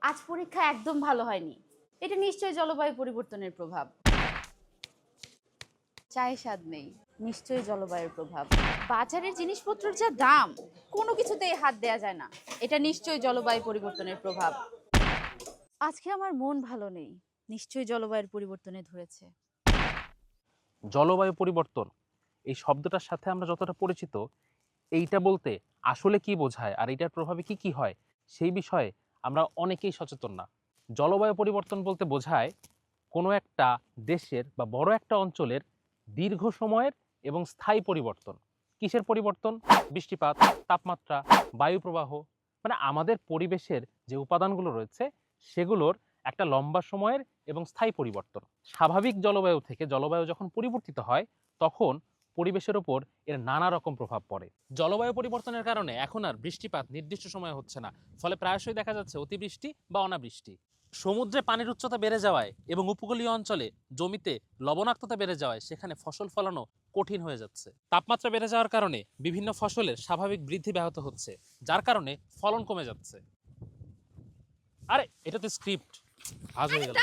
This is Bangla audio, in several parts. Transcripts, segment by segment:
আজ পরীক্ষা একদম ভালো হয়নি। এটা নিশ্চয়ই জলবায়ু পরিবর্তনের প্রভাব। চায়ে স্বাদ নেই, নিশ্চয়ই জলবায়ুর প্রভাব। বাজারের জিনিসপত্রের যা দাম, কোনো কিছুতেই হাত দেয়া যায় না। এটা নিশ্চয়ই জলবায়ু পরিবর্তনের প্রভাব। আজকে আমার মন ভালো নেই, নিশ্চয়ই জলবায়ুর পরিবর্তনে ধরেছে। জলবায়ু পরিবর্তন এই শব্দটার সাথে আমরা যতটা পরিচিত, এইটা বলতে আসলে কি বোঝায় আর এটার প্রভাবে কি কি হয় সেই বিষয়ে আমরা অনেকেই সচেতন না। জলবায়ু পরিবর্তন বলতে বোঝায় কোনো একটা দেশের বা বড় একটা অঞ্চলের দীর্ঘ সময়ের এবং স্থায়ী পরিবর্তন। কিসের পরিবর্তন? বৃষ্টিপাত, তাপমাত্রা, বায়ু প্রবাহ, মানে আমাদের পরিবেশের যে উপাদানগুলো রয়েছে সেগুলোর একটা লম্বা সময়ের এবং স্থায়ী পরিবর্তন। স্বাভাবিক জলবায়ু থেকে জলবায়ু যখন পরিবর্তিত হয় তখন পরিবেশের ওপর এর নানা রকম প্রভাব পড়ে। জলবায়ু পরিবর্তনের কারণে এখন আর বৃষ্টিপাত নির্দিষ্ট সময়ে হচ্ছে না, ফলে প্রায়শই দেখা যাচ্ছে অতিবৃষ্টি বা অনাবৃষ্টি। সমুদ্রে পানির উচ্চতা বেড়ে যাওয়ায় এবং উপকূলীয় অঞ্চলে জমিতে লবণাক্ততা বেড়ে যাওয়ায় সেখানে ফসল ফলানো কঠিন হয়ে যাচ্ছে। তাপমাত্রা বেড়ে যাওয়ার কারণে বিভিন্ন ফসলের স্বাভাবিক বৃদ্ধি ব্যাহত হচ্ছে, যার কারণে ফলন কমে যাচ্ছে। আরে এটা তো স্ক্রিপ্ট, আজ হয়ে গেল।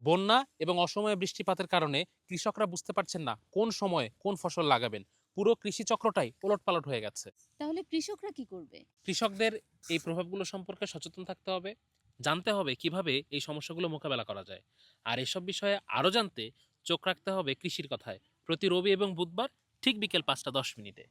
বন্যা এবং অসময়ে বৃষ্টিপাতের কারণে কৃষকরা বুঝতে পারছেন না কোন সময়ে কোন ফসল লাগাবেন। পুরো কৃষি চক্রটাই ওলটপালট হয়ে গেছে। তাহলে কৃষকরা কি করবে? কৃষকদের এই প্রভাবগুলো সম্পর্কে সচেতন থাকতে হবে, জানতে হবে কিভাবে এই সমস্যাগুলো মোকাবেলা করা যায়। আর এসব বিষয়ে আরও জানতে চোখ রাখতে হবে কৃষির কথায় প্রতি রবি এবং বুধবার ঠিক বিকেল ৫টা ১০ মিনিটে।